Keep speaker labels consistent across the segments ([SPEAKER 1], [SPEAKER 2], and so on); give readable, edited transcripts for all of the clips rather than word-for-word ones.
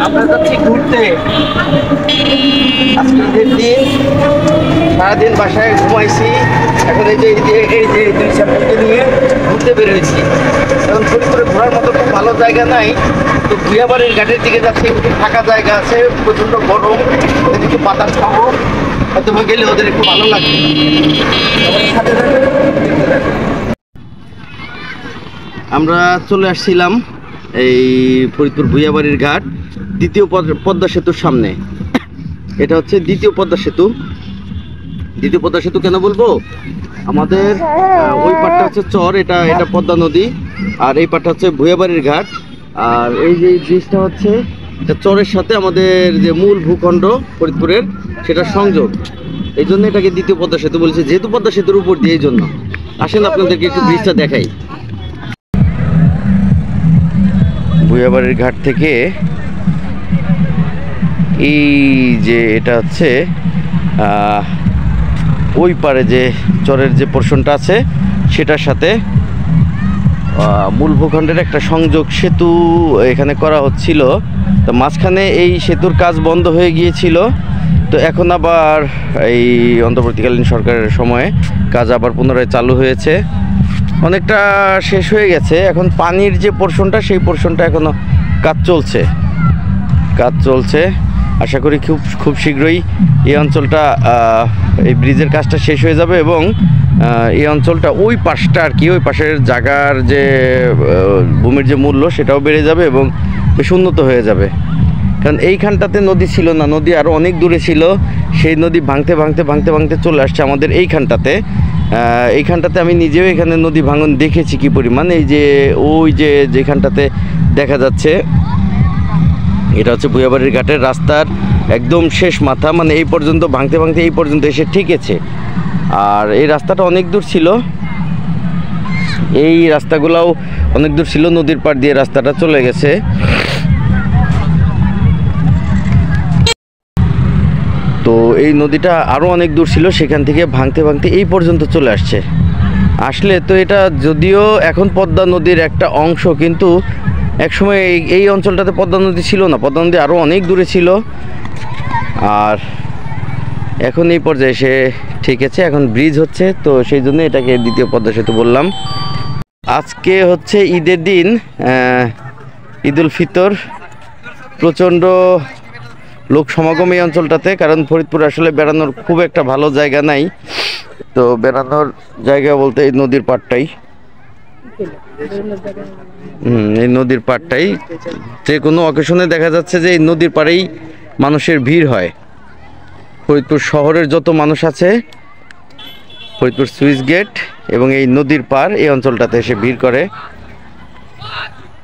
[SPEAKER 1] আমরা যাচ্ছি ঘুরতে। আজকে দিন সারাদিন বাসায় ঘুমাইছি, এখন এই যে দুই চ্যাপ্টারকে নিয়ে ঘুরতে বেরোয়েছি। এখন ফরিদপুরে ঘোরার মতো খুব ভালো জায়গা নাই, তো ভুইয়াবাড়ির ঘাটের দিকে যাচ্ছি। একটু ফাঁকা জায়গা আছে, প্রচণ্ড গরম, ওদের একটু বাতাস খাবো, হয়তো গেলে ওদের একটু ভালো লাগবে। আমরা চলে আসছিলাম এই ফরিদপুর ভুইয়াবাড়ির ঘাট, দ্বিতীয় পদ্মা সেতুর সামনে। এটা হচ্ছে দ্বিতীয় পদ্মা সেতু। দ্বিতীয় পদ্মা সেতু কেন বলবো, আমাদের ওই পাটটা হচ্ছে চর, এটা পদ্মা নদী, আর এই পাটটা হচ্ছে ভুইয়াবাড়ির ঘাট। আর এই যে ব্রিজটা হচ্ছে এটা চরের সাথে আমাদের যে মূল ভূখণ্ড ফরিদপুরের সেটা সংযোগ, এই জন্য এটাকে দ্বিতীয় পদ্মা সেতু বলছে, যেহেতু পদ্মা সেতুর উপর দিয়ে। এই জন্য আসেন আপনাদেরকে একটু ব্রিজটা দেখাই। ভুইয়াবাড়ির ঘাট থেকে এই যে এটা হচ্ছে ওই পারে যে চরের যে পোর্শনটা আছে সেটার সাথে মূল ভূখণ্ডের একটা সংযোগ সেতু এখানে করা হচ্ছিল। তো মাঝখানে এই সেতুর কাজ বন্ধ হয়ে গিয়েছিল, তো এখন আবার এই অন্তর্বর্তীকালীন সরকারের সময়ে কাজ আবার পুনরায় চালু হয়েছে। অনেকটা শেষ হয়ে গেছে, এখন পানির যে পোর্শনটা সেই পোর্শনটা এখনও কাজ চলছে। আশা করি খুব শীঘ্রই এই অঞ্চলটা এই ব্রিজের কাজটা শেষ হয়ে যাবে, এবং এই অঞ্চলটা ওই পাশটা আর কি, ওই পাশের জায়গার যে ভূমির যে মূল্য সেটাও বেড়ে যাবে এবং বেশ উন্নত হয়ে যাবে। কারণ এইখানটাতে নদী ছিল না, নদী আরও অনেক দূরে ছিল। সেই নদী ভাঙতে চলে আসছে আমাদের এইখানটাতে আমি নিজেও এখানে নদী ভাঙন দেখেছি কি পরিমাণ। এই যে ওই যেখানটাতে দেখা যাচ্ছে এটা হচ্ছে ভুইয়াবাড়ির ঘাটের রাস্তার একদম শেষ মাথা, মানে এই পর্যন্ত ভাঙতে এই পর্যন্ত এসে ঠেকেছে। আর এই রাস্তাটা অনেক দূর ছিল, এই রাস্তাগুলোও অনেক দূর ছিল, নদীর পাড় দিয়ে রাস্তাটা চলে গেছে। তো এই নদীটা আরও অনেক দূর ছিল, সেখান থেকে ভাঙতে এই পর্যন্ত চলে আসলে তো এটা যদিও এখন পদ্মা নদীর একটা অংশ, কিন্তু একসময় এই অঞ্চলটাতে পদ্মা নদী ছিল না, পদ্মা নদী আরও অনেক দূরে ছিল। আর এখন এই পর্যায়ে এসে ঠেকেছে, এখন ব্রিজ হচ্ছে, তো সেই জন্য এটাকে দ্বিতীয় পদ্মা সেতু বললাম। আজকে হচ্ছে ঈদের দিন, ঈদুল ফিতর, প্রচণ্ড লোক সমাগম এই অঞ্চলটাতে, কারণ ফরিদপুর আসলে বেড়ানোর খুব একটা ভালো জায়গা নাই। তো বেড়ানোর জায়গা বলতে এই নদীর পাড়টাই, এই নদীর পাড়টাই যে কোনো অকেশনে দেখা যাচ্ছে যে এই নদীর পাড়েই মানুষের ভিড় হয়। ফরিদপুর শহরের যত মানুষ আছে, ফরিদপুর সুইচ গেট এবং এই নদীর পাড় এই অঞ্চলটাতে এসে ভিড় করে।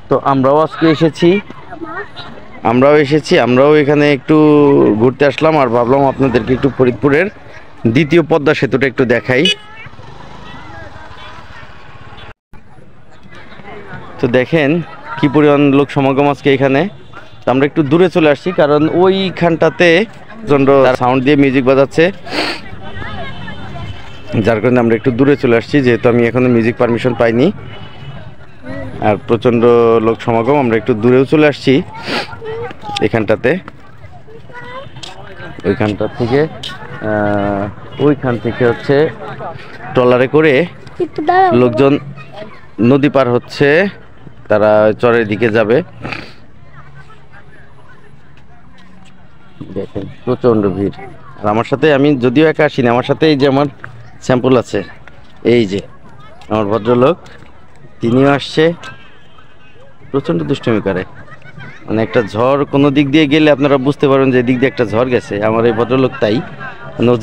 [SPEAKER 1] তো আমরাও আজকে এসেছি, আমরাও এখানে একটু ঘুরতে আসলাম, আর ভাবলাম আপনাদেরকে একটু ফরিদপুরের দ্বিতীয় পদ্মা সেতুটা একটু দেখাই। তো দেখেন কি পরিমাণ লোক সমাগম আজকে এখানে। আমরা একটু দূরে চলে আসছি, কারণ ওইখানটাতে প্রচণ্ড সাউন্ড দিয়ে মিউজিক বাজাচ্ছে, যার কারণে আমরা একটু দূরে চলে আসছি, যেহেতু আমি এখনো মিউজিক পারমিশন পাইনি। আর প্রচণ্ড লোক সমাগম, আমরা একটু দূরেও চলে আসছি এখানটাতে। ওইখান থেকে হচ্ছে ট্রলারে করে লোকজন নদী পার হচ্ছে, তারা চরের দিকে যাবে। দেখেন প্রচণ্ড ভিড়। আর আমার সাথে, আমি যদিও একা আসিনি, আমার সাথে এই যে আমার স্যাম্পল আছে, এই যে আমার ভদ্রলোক, তিনিও আসছে। প্রচণ্ড দুষ্টুমি করে, মানে একটা ঝড় কোনো দিক দিয়ে গেলে আপনারা বুঝতে পারবেন যে দিক দিয়ে একটা ঝড় গেছে। আমার এই ভদ্রলোক তাই,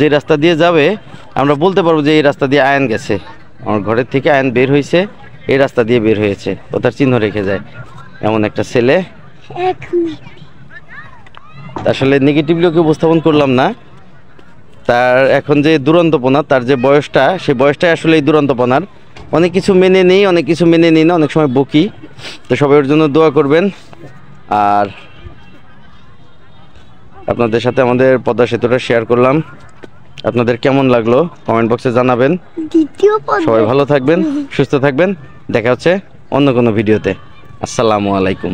[SPEAKER 1] যে রাস্তা দিয়ে যাবে আমরা বলতে পারবো যে এই রাস্তা দিয়ে আয়ন গেছে, আমার ঘরের থেকে আয়ন বের হয়েছে, এই রাস্তা দিয়ে বের হয়েছে, ও তার চিহ্ন রেখে যায়। এমন একটা ছেলে, আসলে নেগেটিভলিও কেউ উপস্থাপন করলাম না। তার এখন যে দুরন্তপনা, তার যে বয়সটা, সেই বয়সটাই আসলে এই দুরন্তপনার। অনেক কিছু মেনে নেই, অনেক কিছু মেনে নিই না, অনেক সময় বকি। তো সবাই ওর জন্য দোয়া করবেন। আর আপনাদের সাথে আমাদের পদ্মা সেতুটা শেয়ার করলাম, আপনাদের কেমন লাগলো কমেন্ট বক্সে জানাবেন। সবাই ভালো থাকবেন, সুস্থ থাকবেন, দেখা হচ্ছে অন্য কোনো ভিডিওতে। আসসালামু আলাইকুম।